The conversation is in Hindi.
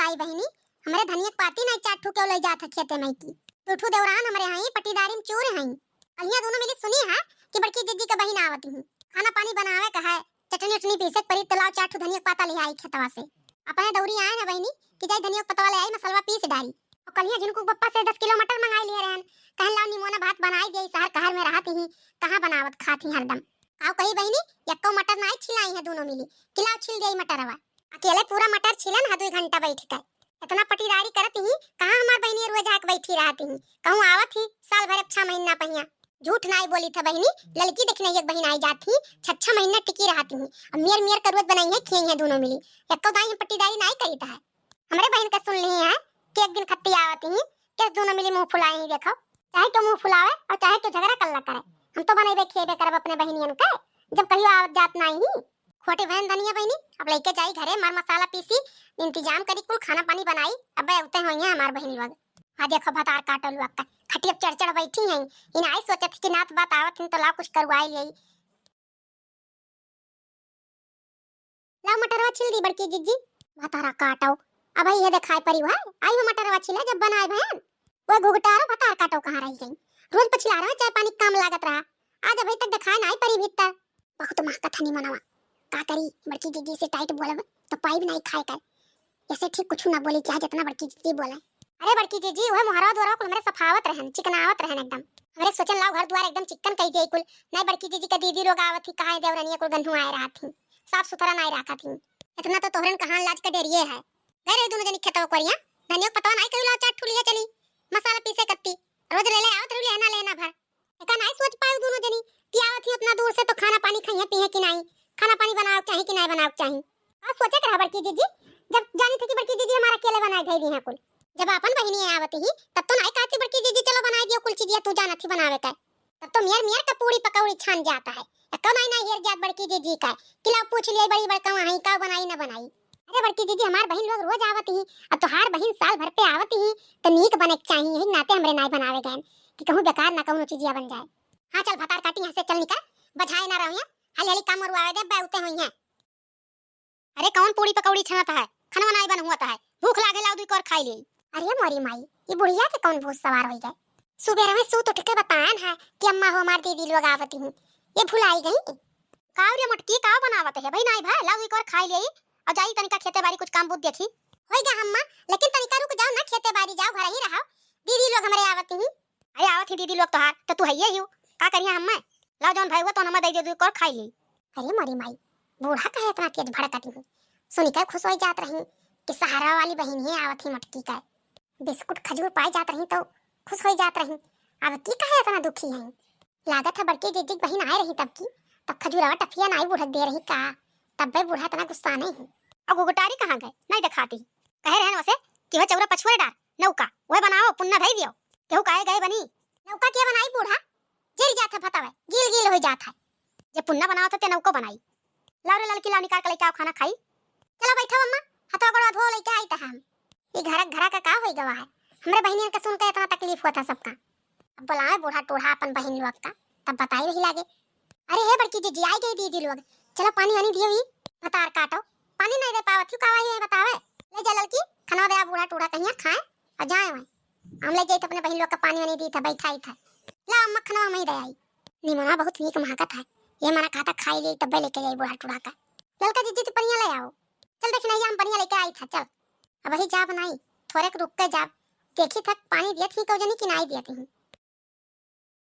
आई बहिनी, हमरे धनिया पाती नहीं चार ठू क्यों ले जात है खेते में की। टूठू देवरान हमरे हई पटीदारी में चोर हई। कहिया दोनों मिली सुनी है कि बड़की जीजी का बहिन आवत हूं। खाना पानी बनावे का है, चटनी उटनी पीसे परी तलाव चार ठू धनिया पाता ले आई खेतवा से। अपने दौरी आए ना बहिनी कि जाई धनिया पतवा ले आई मसलवा पीस डाली। और कहिया जिनको पप्पा से 10 किलो मटर मंगाई लिए रहन। कहन लाओ निमोना भात बनाई दे शहर कहर में रहत ही, कहां बनावत खाती हरदम। आओ कही बहिनी यक्को मटर नहीं छिलाई है दोनों मिली, किलाव छिल गई मटरवा। अकेले पूरा मटर छिलन 2 घंटा बैठ कर। इतना पटीदारी करत ही कहां हमार बहिनी रोज आके बैठी रहती ही, कहूं आवत ही साल भर 6 महीना पहिया। झूठ नहीं बोली था बहिनी, लड़की देखने एक बहिन आई जाती 6 महीना टिकी रहती ही। अब मेर मेर कर रोज बनाई है खिए है दोनों मिली, एको दाई पटीदारी नहीं करी था। हमरे बहन का सुन ली है कि एक दिन खत्ती आवत ही किस दोनों मिली मुंह फुलाई ही। देखो चाहे तो मुंह फुलावे और चाहे तो झगड़ा कल्ला करे, हम तो बनाई खेबे करब अपने बहिनियन के। जब कहियो आवत जात नहीं खोटी बहन धनिया बहिनी अब लेके जाई घरे मर मसाला पीसी इंतजाम करी कुल खाना पानी बनाई। अब उते होइया हमार बहिन लोग। आ देखो भतार काटल वक्त खटिया चढ़ बैठी हैं। इन आई सोचत कि नात बात आवत तो ला कुछ करवाई ले। ला मटरवा छिल दी बड़की जीजी, भतारा काटो। अब ये देखाई परी है आई हो मटरवा छिले जब बनाए बहन। वो घुघटारो भतार काटो कहां रही गई। रोज पछिला रहा चाय पानी काम लागत रहा, आज अभी तक दिखाई नहीं परी भीतर। बहुत महका थनी मनवा का करी बड़की जीजी से टाइट बोलब तो पाई भी नहीं खाए कर। ऐसे ठीक कुछ ना बोली क्या जितना बड़की जीजी बोले। अरे बड़की जीजी ओए मोहरा द्वारा कुल मेरे सफावत रहन चिकनावत रहन एकदम। हमरे सोचन लाओ घर द्वार एकदम चिकन कई दे कुल। नहीं बड़की जीजी का दीदी लोग आवत थी काहे देवरनिया कुल गन्हु आए रहा थी, साफ सुथरा नहीं रखा थी। इतना तो तोहरन कहां लाज का डेरिए है। गए दोनों जनी खेतवा करिया धनिया पता नहीं कहियो लाओ चाट ठुलिया चली मसाला पीसे कत्ती रोज ले ले आवत रही लेना लेना भर। एका नहीं सोच पाए दोनों जनी कि आवत ही उतना दूर से तो खाना पानी खाइए पीए कि नहीं, खाना पानी बनाओ चाहे कि नहीं बनाओ चाहे। आप सोचे कर बड़की जीजी जब जानी थी कि बड़की जीजी हमारा अकेले बनाए गई दी है कुल। जब अपन बहिनी आवत ही तब तो नहीं कहती बड़की जीजी चलो बनाई दियो कुल चीजिया तू जाना थी बनावे का। तब तो मेर मेर का पूरी पकौड़ी छान जाता है। कब नहीं हेर जात बड़की जीजी का किला पूछ लिए बड़ी बड़का वहीं का बनाई ना बनाई। अरे बड़की जीजी हमार बहन लोग रोज आवत ही, अब तो हार बहन साल भर पे आवत ही तो नीक बने चाहिए यही नाते हमरे नहीं बनावे गए कि कहूं बेकार ना कहूं चीजिया बन जाए। हां चल भतार काटी यहां से चल निकल बजाए ना रहिया हली हली काम मरवावे दे बैठते होई हैं। अरे कौन पूरी पकौड़ी छनाता है, खाना बनाई बन हुआ है, भूख लागे लाउ दुई और खाई ले। अरे मोरी माई ये बुढ़िया के कौन भूत सवार हो गए। सुबह में सूत उठ के बतान है कि अम्मा हो हमार दीदी लोग आवत ही, ये भुलाई गई। काव रे मटकी काव बनावत है भाई नहीं भाई लाउ दुई और खाई ले और जाई तनिका खेते बाड़ी कुछ काम बुत देखी होइगा अम्मा। लेकिन तनिका रुक जाओ ना खेते बाड़ी जाओ घर ही रहो दीदी लोग हमरे आवत ही। अरे आवत ही दीदी लोग तो हां तो तू हइए ही का करिया अम्मा लाओ जौन भाई हुआ तो नमक दे दे दुई और खाई ले। अरे मोरी माई बूढ़ा कहे इतना तेज भड़कती हूं, सुनी कर खुश हो जात रही कि सहारा वाली बहन ही आवत ही मटकी का बिस्कुट खजूर पाई जात रही तो खुश हो जात रही। अब की कहे इतना दुखी है। लागत है बड़की जीजी बहन आए रही तब की तब खजूरवा टफिया नहीं बुढ़क दे रही का, तब भाई बूढ़ा इतना गुस्सा नहीं है। अब गुगटारी कहां गए नहीं दिखाती कहे रहन वैसे कि वह चौरा पछुए डार नौका वह बनाओ पुन्ना भाई दियो केहू काहे गए बनी नौका के बनाई बूढ़ा जल जात है बतावे गिल गिल हो जात है। जे पुन्ना बनाओ तो ते नौको बनाई लाओ रे लड़की लाओ निकाल के लेके आओ खाना खाई। चलो बैठो अम्मा हाथवा गोड़वा धो लेके आई था हम। ये घर का होई गवा है हमरे बहनियन के सुन के इतना तकलीफ हुआ था सबका। अब बुलाए बूढ़ा टूढ़ा अपन बहन लोग का तब बताई रही लागे। अरे हे बड़की जीजी आई गई दीदी लोग चलो पानी वानी दियो ही भतार काटो पानी नहीं दे पावत क्यों कावा है बतावे। ले जा लड़की खाना दे बूढ़ा टूढ़ा कहिया खाए और जाए वहीं हम ले जाई अपने बहन लोग का पानी वानी दी था बैठाई था। ला अम्मा खाना में दे आई निमोना बहुत नीक महकत है ये मना खाता खाई ले तब लेके जाई बूढ़ा टूढ़ा का। ललका जीजी तो पनिया ले आओ चल देख नहीं हम पनिया लेके आई था चल अब वही जा बनाई थोड़े रुक के जा देखी तक पानी दिया थी कौजनी कि नहीं दिया थी।